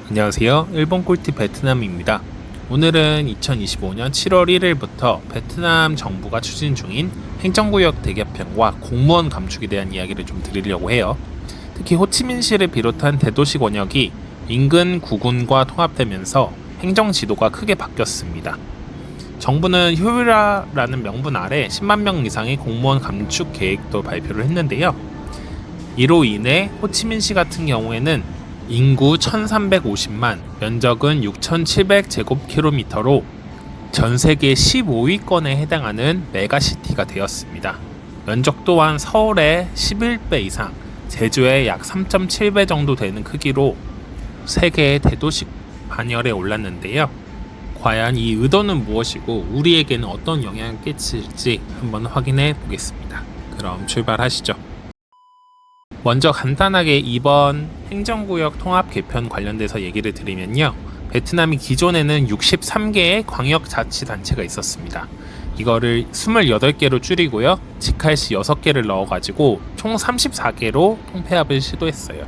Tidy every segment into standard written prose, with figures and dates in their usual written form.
안녕하세요. 일본 꿀팁 베트남입니다. 오늘은 2025년 7월 1일부터 베트남 정부가 추진 중인 행정구역 대개편과 공무원 감축에 대한 이야기를 좀 드리려고 해요. 특히 호치민시를 비롯한 대도시 권역이 인근 구군과 통합되면서 행정 지도가 크게 바뀌었습니다. 정부는 효율화라는 명분 아래 10만 명 이상의 공무원 감축 계획도 발표를 했는데요. 이로 인해 호치민시 같은 경우에는 인구 1350만, 면적은 6700제곱킬로미터로 전 세계 15위권에 해당하는 메가시티가 되었습니다. 면적 또한 서울의 11배 이상, 제주의 약 3.7배 정도 되는 크기로 세계의 대도시 반열에 올랐는데요. 과연 이 의도는 무엇이고 우리에게는 어떤 영향을 끼칠지 한번 확인해 보겠습니다. 그럼 출발하시죠. 먼저 간단하게 이번 행정구역 통합 개편 관련돼서 얘기를 드리면요. 베트남이 기존에는 63개의 광역자치단체가 있었습니다. 이거를 28개로 줄이고요. 직할시 6개를 넣어가지고 총 34개로 통폐합을 시도했어요.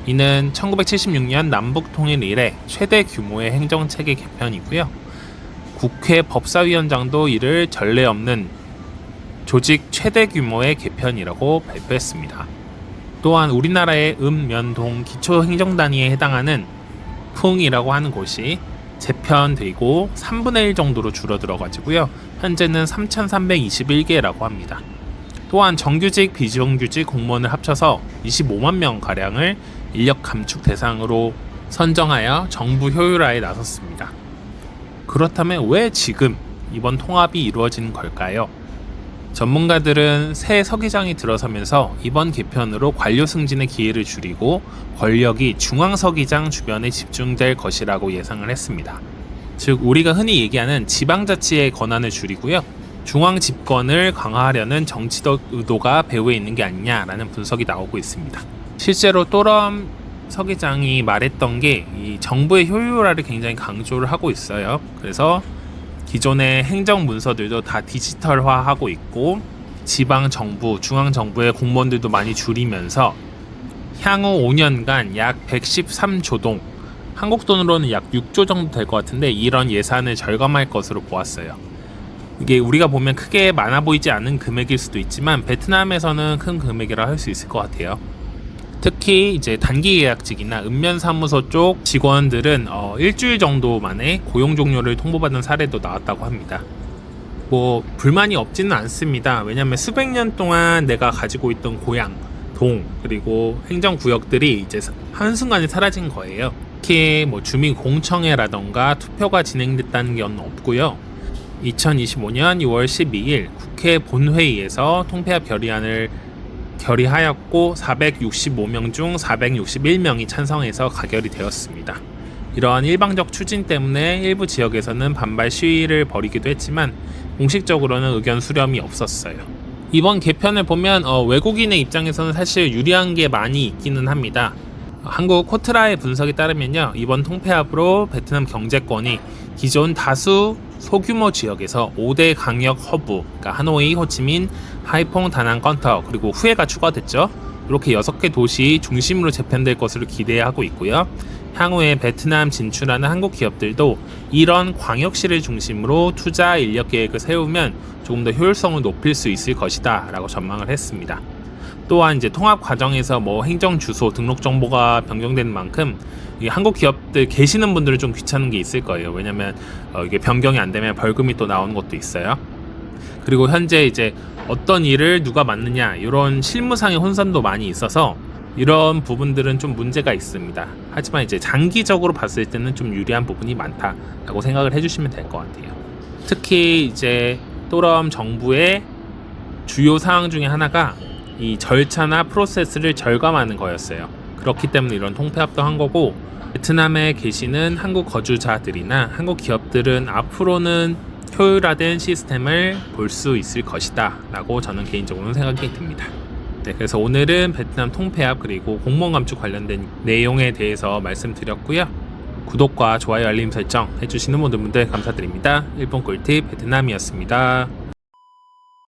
이는 1976년 남북통일 이래 최대 규모의 행정체계 개편이고요. 국회 법사위원장도 이를 전례 없는 조직 최대 규모의 개편이라고 발표했습니다. 또한 우리나라의 면,동 기초행정단위에 해당하는 풍이라고 하는 곳이 재편되고 3분의 1 정도로 줄어들어가지고요. 현재는 3,321개라고 합니다. 또한 정규직, 비정규직 공무원을 합쳐서 25만 명가량을 인력 감축 대상으로 선정하여 정부 효율화에 나섰습니다. 그렇다면 왜 지금 이번 통합이 이루어지는 걸까요? 전문가들은 새 서기장이 들어서면서 이번 개편으로 관료 승진의 기회를 줄이고 권력이 중앙서기장 주변에 집중될 것이라고 예상을 했습니다. 즉 우리가 흔히 얘기하는 지방자치의 권한을 줄이고요. 중앙집권을 강화하려는 정치적 의도가 배후에 있는 게 아니냐라는 분석이 나오고 있습니다. 실제로 또럼 서기장이 말했던 게 이 정부의 효율화를 굉장히 강조를 하고 있어요. 그래서 기존의 행정 문서들도 다 디지털화하고 있고 지방정부, 중앙정부의 공무원들도 많이 줄이면서 향후 5년간 약 113조 동, 한국 돈으로는 약 6조 정도 될 것 같은데 이런 예산을 절감할 것으로 보았어요. 이게 우리가 보면 크게 많아 보이지 않은 금액일 수도 있지만 베트남에서는 큰 금액이라 할 수 있을 것 같아요. 특히 이제 단기 계약직이나 읍면사무소 쪽 직원들은 일주일 정도 만에 고용 종료를 통보받은 사례도 나왔다고 합니다. 뭐 불만이 없지는 않습니다. 왜냐하면 수백 년 동안 내가 가지고 있던 고향, 동, 그리고 행정구역들이 이제 한순간에 사라진 거예요. 특히 뭐 주민공청회라던가 투표가 진행됐다는 건 없고요. 2025년 6월 12일 국회 본회의에서 통폐합 결의안을 결의하였고 465명 중 461명이 찬성해서 가결이 되었습니다. 이러한 일방적 추진 때문에 일부 지역에서는 반발 시위를 벌이기도 했지만 공식적으로는 의견 수렴이 없었어요. 이번 개편을 보면 외국인의 입장에서는 사실 유리한 게 많이 있기는 합니다. 한국 코트라의 분석에 따르면요. 이번 통폐합으로 베트남 경제권이 기존 다수 소규모 지역에서 5대 강역 허브, 그러니까 하노이, 호치민, 하이퐁, 다낭, 건터, 그리고 후에가 추가됐죠. 이렇게 6개 도시 중심으로 재편될 것으로 기대하고 있고요. 향후에 베트남 진출하는 한국 기업들도 이런 광역시를 중심으로 투자 인력 계획을 세우면 조금 더 효율성을 높일 수 있을 것이다 라고 전망을 했습니다. 또한 이제 통합 과정에서 뭐 행정 주소, 등록 정보가 변경되는 만큼 한국 기업들 계시는 분들은 좀 귀찮은 게 있을 거예요. 왜냐면 이게 변경이 안 되면 벌금이 또 나오는 것도 있어요. 그리고 현재 이제 어떤 일을 누가 맡느냐 이런 실무상의 혼선도 많이 있어서 이런 부분들은 좀 문제가 있습니다. 하지만 이제 장기적으로 봤을 때는 좀 유리한 부분이 많다라고 생각을 해주시면 될 것 같아요. 특히 이제 또럼 정부의 주요 사항 중에 하나가 이 절차나 프로세스를 절감하는 거였어요. 그렇기 때문에 이런 통폐합도 한 거고 베트남에 계시는 한국 거주자들이나 한국 기업들은 앞으로는 효율화된 시스템을 볼 수 있을 것이다 라고 저는 개인적으로는 생각이 듭니다. 네, 그래서 오늘은 베트남 통폐합 그리고 공무원 감축 관련된 내용에 대해서 말씀드렸고요. 구독과 좋아요 알림 설정 해주시는 모든 분들 감사드립니다. 일본 꿀팁 베트남이었습니다.